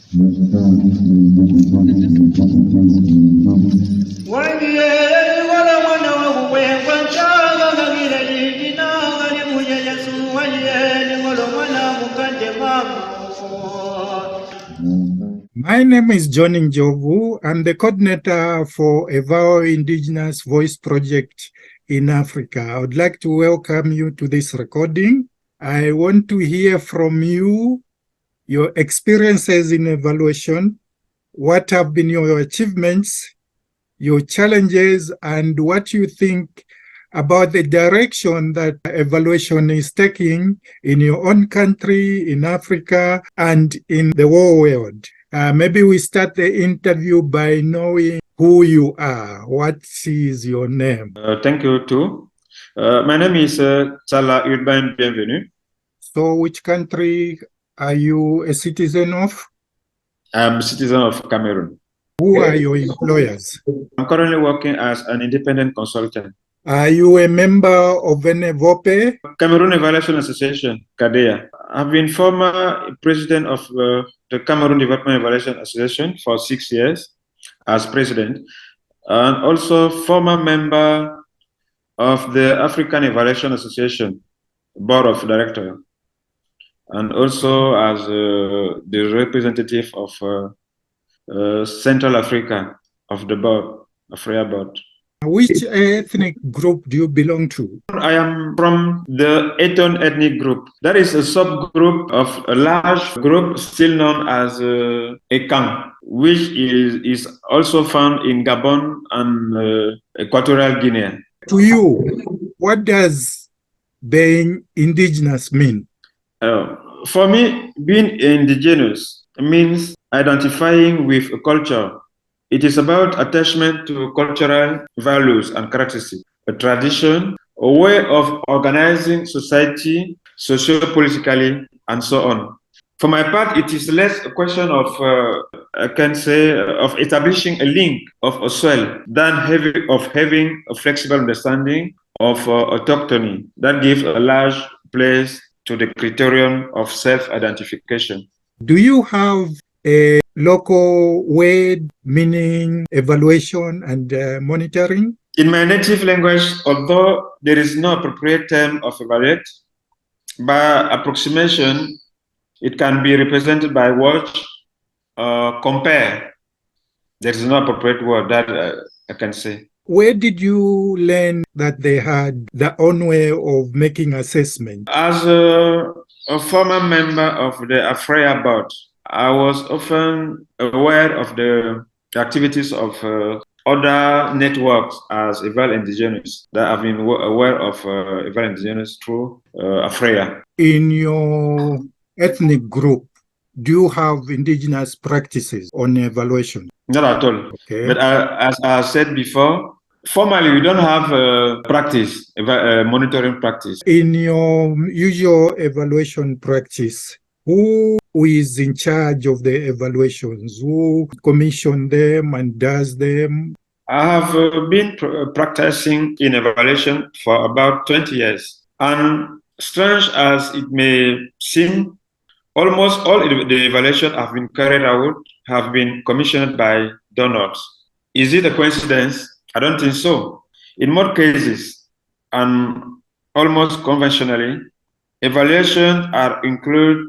My name is John Njovu. I'm the coordinator for EvalIndigenous Voice Project in Africa. I would like to welcome you to this recording. I want to hear from you, your experiences in evaluation, what have been your achievements, your challenges, and what you think about the direction that evaluation is taking in your own country, in Africa, and in the whole world. Maybe we start the interview by knowing who you are. What is your name? Thank you too. My name is Tshala Urbain Bienvenue. So which country are you a citizen of? I'm a citizen of Cameroon. Who are your employers? I'm currently working as an independent consultant. Are you a member of EVOPE? Cameroonian Evaluation Association, CADEA. I've been former president of the Cameroon Evaluation Association for 6 years as president, and also former member of the African Evaluation Association board of directors, and also as the representative of Central Africa of the board, AfrEa board. Which ethnic group do you belong to? I am from the Eton ethnic group. That is a subgroup of a large group still known as Ekang, which is also found in Gabon and Equatorial Guinea. To you, what does being indigenous mean? For me, being indigenous means identifying with a culture. It is about attachment to cultural values and characteristics, a tradition, a way of organizing society, socio-politically, and so on. For my part, it is less a question of, I can say, of establishing a link of a soil than having a flexible understanding of autochthony that gives a large place to the criterion of self-identification. Do you have a local word meaning evaluation and monitoring? In my native language, although there is no appropriate term of evaluate, by approximation, it can be represented by watch, compare. There is no appropriate word that I can say. Where did you learn that they had their own way of making assessment? As a former member of the AfrEa board, I was often aware of the activities of other networks as EvalIndigenous that I've been aware of EvalIndigenous through AfrEa. In your ethnic group, do you have indigenous practices on evaluation? Not at all. Okay. But as I said before, formally we don't have monitoring practice. In your usual evaluation practice, who is in charge of the evaluations? Who commissions them and does them? I have been practicing in evaluation for about 20 years. And strange as it may seem, almost all the evaluations have been carried out have been commissioned by donors. Is it a coincidence? I don't think so. In most cases, and almost conventionally, evaluations are included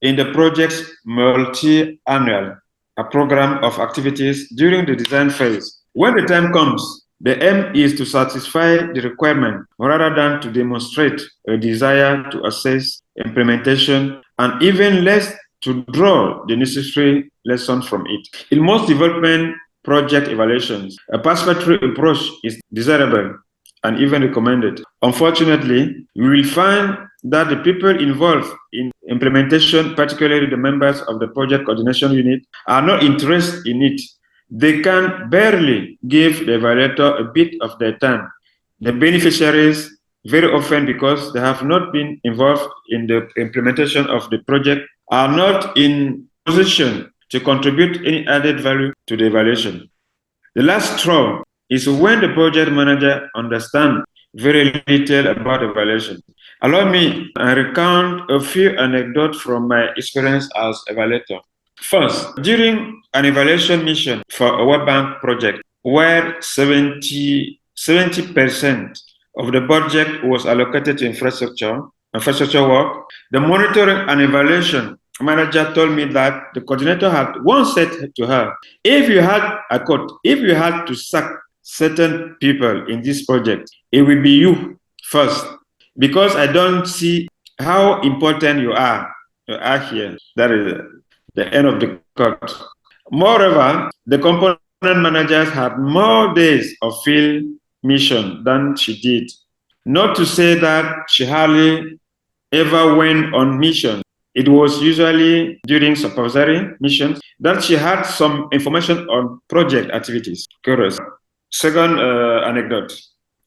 in the project's multi-annual, a program of activities during the design phase. When the time comes, the aim is to satisfy the requirement rather than to demonstrate a desire to assess implementation, and even less to draw the necessary lessons from it. In most development project evaluations, a participatory approach is desirable and even recommended. Unfortunately, we will find that the people involved in implementation, particularly the members of the project coordination unit, are not interested in it. They can barely give the evaluator a bit of their time. The beneficiaries, very often because they have not been involved in the implementation of the project, are not in position to contribute any added value to the evaluation. The last straw is when the project manager understands very little about evaluation. Allow me to recount a few anecdotes from my experience as evaluator. First, during an evaluation mission for a World Bank project where 70% of the budget was allocated to infrastructure work, the monitoring and evaluation manager told me that the coordinator had once said to her, if you had to sack certain people in this project, it will be you first, because I don't see how important you are here. That is the end of the quote. Moreover, the component managers had more days of field mission than she did. Not to say that she hardly ever went on mission. It was usually during supervisory missions that she had some information on project activities. Curious. Second anecdote.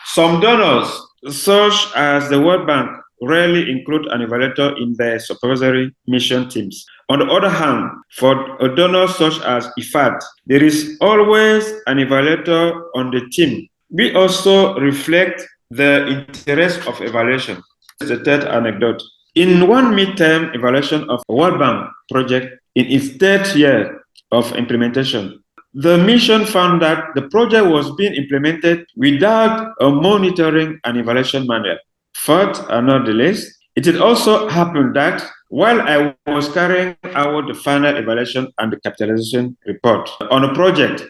Some donors, such as the World Bank, rarely include an evaluator in their supervisory mission teams. On the other hand, for a donor such as IFAD, there is always an evaluator on the team. We also reflect the interest of evaluation. The third anecdote. In one midterm evaluation of a World Bank project in its third year of implementation, the mission found that the project was being implemented without a monitoring and evaluation manual. Fourth, and not the least, it had also happened that while I was carrying out the final evaluation and the capitalization report on a project,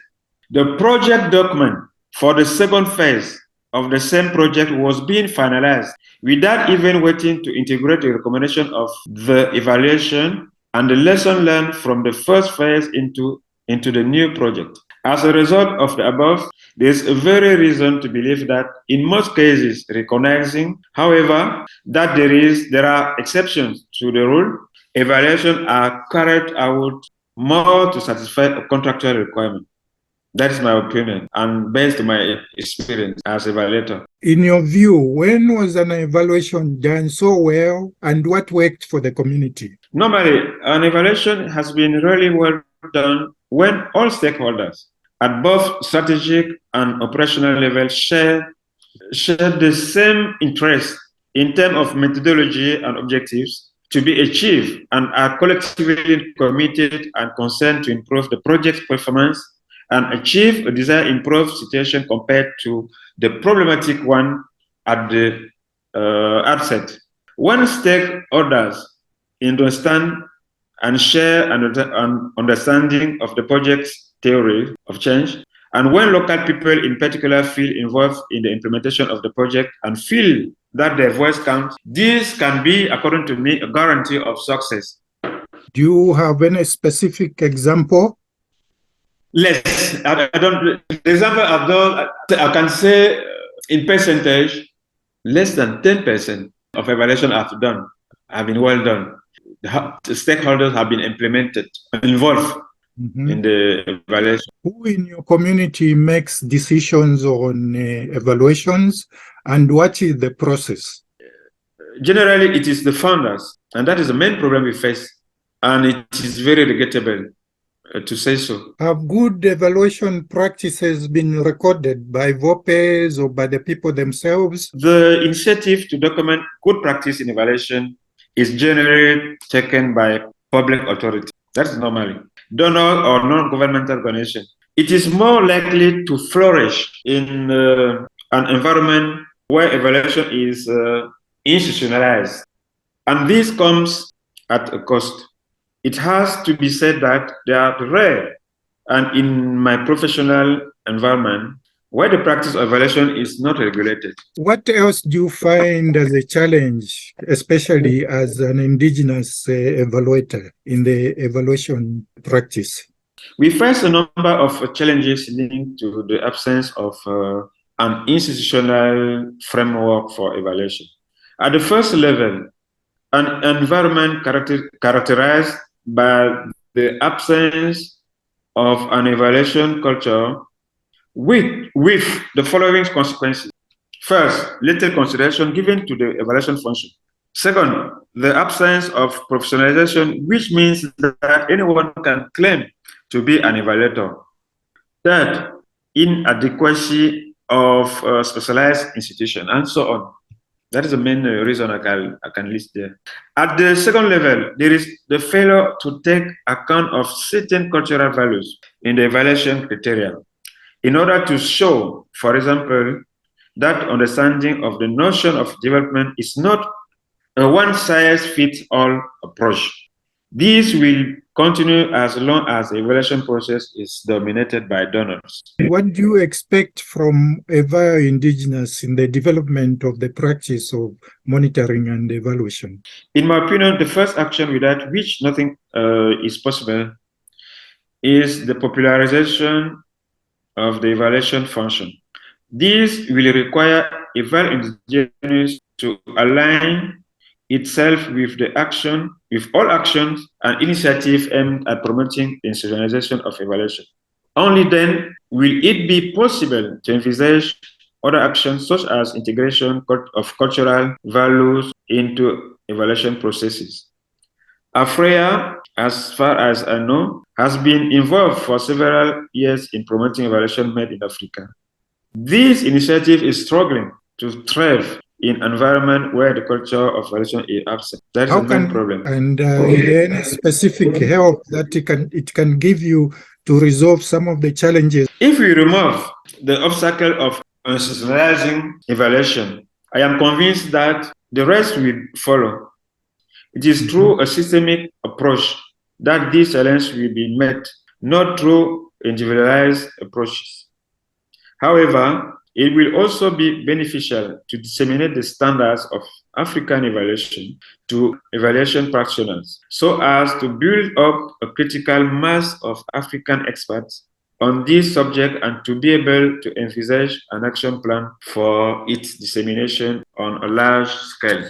the project document for the second phase of the same project was being finalized without even waiting to integrate the recommendation of the evaluation and the lesson learned from the first phase into the new project. As a result of the above, there is a very reason to believe that in most cases, recognizing, however, that there are exceptions to the rule, evaluations are carried out more to satisfy a contractual requirement. That is my opinion and based on my experience as evaluator. In your view, when was an evaluation done so well and what worked for the community? Normally, an evaluation has been really well done when all stakeholders at both strategic and operational levels share the same interest in terms of methodology and objectives to be achieved and are collectively committed and concerned to improve the project's performance and achieve a desired improved situation compared to the problematic one at the outset. When stakeholders understand and share an understanding of the project's theory of change, and when local people in particular feel involved in the implementation of the project and feel that their voice counts, this can be, according to me, a guarantee of success. Do you have any specific example? Less. I don't. The example I've done, I can say in percentage, less than 10% of evaluation I've done have been well done. The stakeholders have been involved in the evaluation. Who in your community makes decisions on evaluations, and what is the process? Generally, it is the founders, and that is the main problem we face, and it is very regrettable to say so. Have good evaluation practices been recorded by VOPEs or by the people themselves? The initiative to document good practice in evaluation is generally taken by public authority. That's normally donor or non-governmental organization. It is more likely to flourish in an environment where evaluation is institutionalized, and this comes at a cost. It has to be said that they are rare, and in my professional environment, where the practice of evaluation is not regulated. What else do you find as a challenge, especially as an Indigenous evaluator in the evaluation practice? We face a number of challenges linked to the absence of an institutional framework for evaluation. At the first level, an environment characterized by the absence of an evaluation culture with the following consequences. First, little consideration given to the evaluation function. Second, the absence of professionalization, which means that anyone can claim to be an evaluator. Third, inadequacy of specialized institutions, and so on. That is the main reason I can list there. At the second level, there is the failure to take account of certain cultural values in the evaluation criteria in order to show, for example, that understanding of the notion of development is not a one-size-fits-all approach. This will continue as long as the evaluation process is dominated by donors. What do you expect from EvalIndigenous in the development of the practice of monitoring and evaluation? In my opinion, the first action without which nothing is possible is the popularization of the evaluation function. This will require EvalIndigenous to align itself with all actions and initiatives aimed at promoting the institutionalization of evaluation. Only then will it be possible to envisage other actions such as integration of cultural values into evaluation processes. AfrEa, as far as I know, has been involved for several years in promoting evaluation made in Africa. This initiative is struggling to thrive in an environment where the culture of evaluation is absent. That is the main problem. And is there any specific help that it can give you to resolve some of the challenges? If we remove the obstacle of institutionalizing evaluation, I am convinced that the rest will follow. It is through a systemic approach that this challenge will be met, not through individualized approaches. However, it will also be beneficial to disseminate the standards of African evaluation to evaluation practitioners so as to build up a critical mass of African experts on this subject and to be able to envisage an action plan for its dissemination on a large scale.